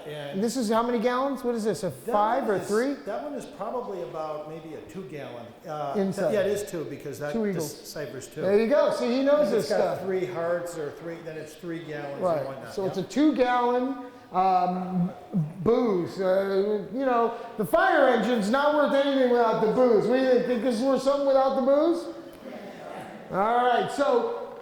yeah. And this is how many gallons? What is this, a 5 or 3? That one is probably about maybe a 2-gallon. Inside. Yeah, it is 2 because that deciphers 2. There you go. See, he knows this stuff. It's got 3 hearts or 3, then it's 3 gallons right. and whatnot. So it's a 2-gallon booze. You know, the fire engine's not worth anything without the booze. What do you think this is worth something without the booze? All right, so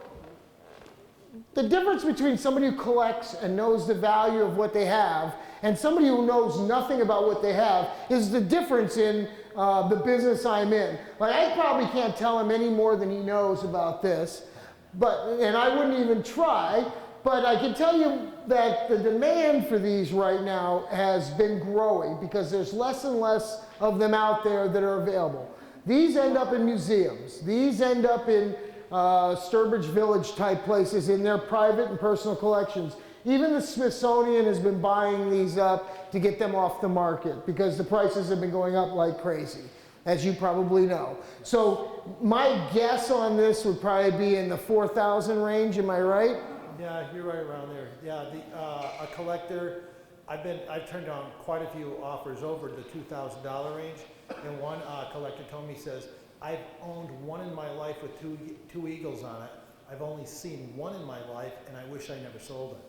the difference between somebody who collects and knows the value of what they have and somebody who knows nothing about what they have is the difference in the business I'm in. Like, I probably can't tell him any more than he knows about this, and I wouldn't even try, but I can tell you that the demand for these right now has been growing because there's less and less of them out there that are available. These end up in museums. These end up in Sturbridge Village type places in their private and personal collections. Even the Smithsonian has been buying these up to get them off the market because the prices have been going up like crazy, as you probably know. So my guess on this would probably be in the 4,000 range, am I right? Yeah, you're right around there. Yeah, a collector, I've turned down quite a few offers over the $2,000 range, and one collector told me, says, I've owned one in my life with two eagles on it. I've only seen one in my life, and I wish I never sold it.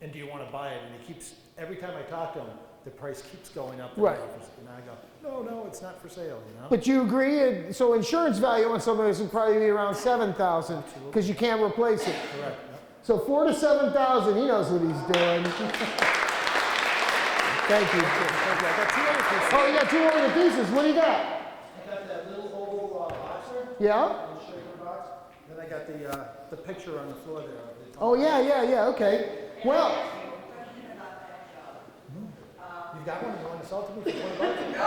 And do you want to buy it? And he keeps, every time I talk to him, the price keeps going up. Right. And I go, no, it's not for sale, you know? But you agree, so insurance value on some of this would probably be around 7,000 because you can't replace it. Correct. Yep. So 4,000 to 7,000, he knows what he's doing. Thank you. I got 2 other pieces. Oh, you got 2 other pieces. What do you got? I got that little oval boxer. Yeah? Little shaker box. Then I got the picture on the floor there. Oh, yeah, okay. Well. You've got one? You want to sell it to me for $20? No!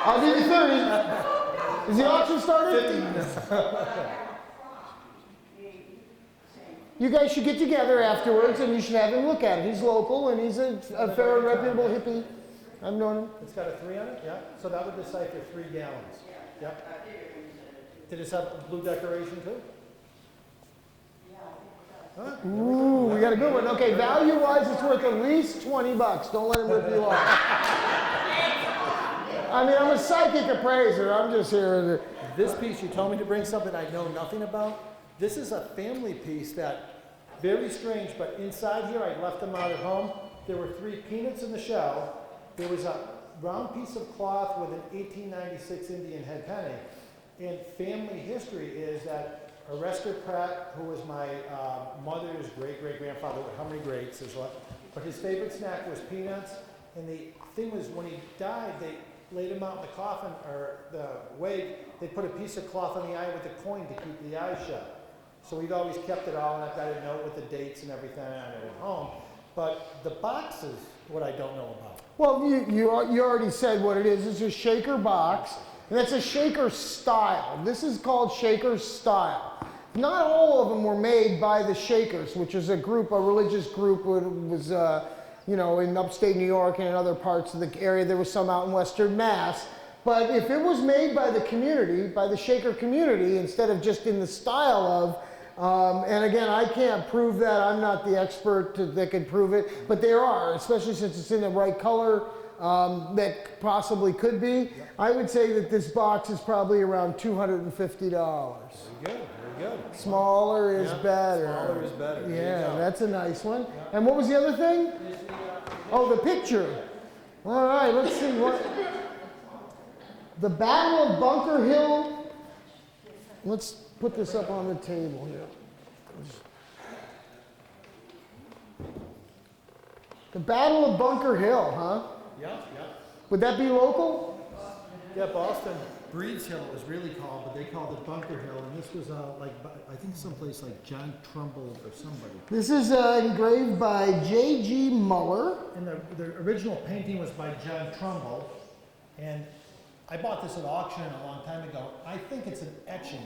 I'll give you 30. Is the auction started? 50. You guys should get together afterwards and you should have him look at it. He's local and he's a fair and reputable hippie. I've known him. It's got a 3 on it, yeah. So that would decipher 3 gallons. Yep. Did it have a blue decoration too? Huh? Ooh, we got a good one. Okay, value-wise, it's worth at least $20. Don't let him rip you off. I mean, I'm a psychic appraiser. I'm just here. This piece, you told me to bring something I know nothing about. This is a family piece that, very strange, but inside here, I left them out at home. There were 3 peanuts in the shell. There was a round piece of cloth with an 1896 Indian head penny. And family history is that Arrestor Pratt, who was my mother's great-great-grandfather, how many greats, there's a lot, but his favorite snack was peanuts. And the thing was, when he died, they laid him out in the coffin, or the wake, they put a piece of cloth on the eye with a coin to keep the eye shut. So we'd always kept it all, and I've got a note with the dates and everything on it at home. But the box is what I don't know about. Well, you already said what it is. It's a shaker box, and that's a shaker style. This is called shaker style. Not all of them were made by the Shakers, which is a group, a religious group. It was, you know, in upstate New York and in other parts of the area. There was some out in Western Mass. But if it was made by the community, by the Shaker community, instead of just in the style of, and again, I can't prove that. I'm not the expert that can prove it, but there are, especially since it's in the right color that possibly could be. I would say that this box is probably around $250. Very good. Smaller is better. Smaller is better. Yeah, that's a nice one. Yeah. And what was the other thing? Oh, the picture. All right, let's see what. The Battle of Bunker Hill. Let's put this up on the table here. The Battle of Bunker Hill, huh? Yeah. Would that be local? Yeah, Boston. Breeds Hill was really called, but they called it Bunker Hill, and this was like, I think someplace like John Trumbull or somebody. This is engraved by J.G. Muller. And the original painting was by John Trumbull, and I bought this at auction a long time ago. I think it's an etching.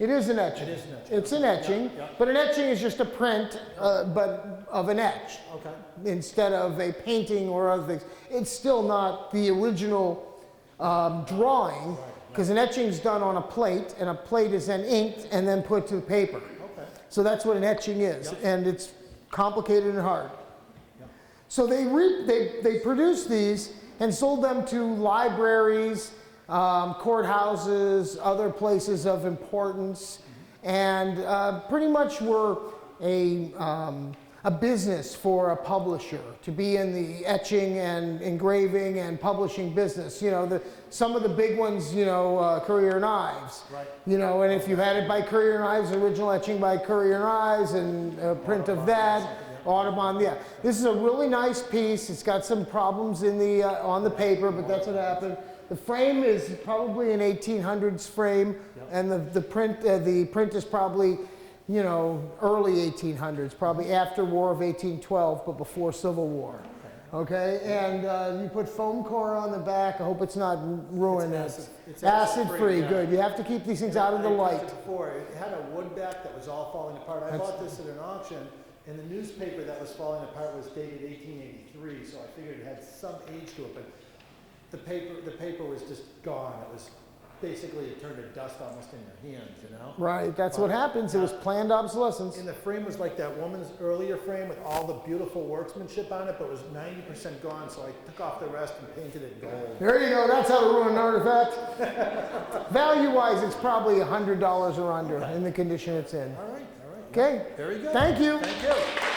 It is an etching. It is an etching. It's an etching, but an etching is just a print, but of an etch. Okay. Instead of a painting or other things. It's still not the original drawing, because an etching is done on a plate, and a plate is then inked and then put to the paper. Okay. So that's what an etching is, and it's complicated and hard. So they produced these and sold them to libraries, courthouses, other places of importance, and pretty much were a business for a publisher to be in the etching and engraving and publishing business. You know, some of the big ones, you know, Currier Knives. Right. You know, and if you've had it by Currier Knives, original etching by Currier Knives and a print of that. Audubon, yeah. This is a really nice piece. It's got some problems in the on the paper, but that's what happened. The frame is probably an 1800s frame, and the print is probably, you know, early 1800s, probably after War of 1812, but before Civil War. Okay, and you put foam core on the back. I hope it's not ruined. It's acid-free. yeah. Good. You have to keep these things out of the light. Before, it had a wood back that was all falling apart. I bought this at an auction, and the newspaper that was falling apart was dated 1883, so I figured it had some age to it, but the paper was just gone. It was basically, it turned to dust almost in your hands, you know? Right, that's what happens. It was planned obsolescence. And the frame was like that woman's earlier frame with all the beautiful workmanship on it, but it was 90% gone, so I took off the rest and painted it gold. There you go, that's how to ruin an artifact. Value-wise, it's probably $100 or under in the condition it's in. All right. Okay? Very good. Thank you. Thank you.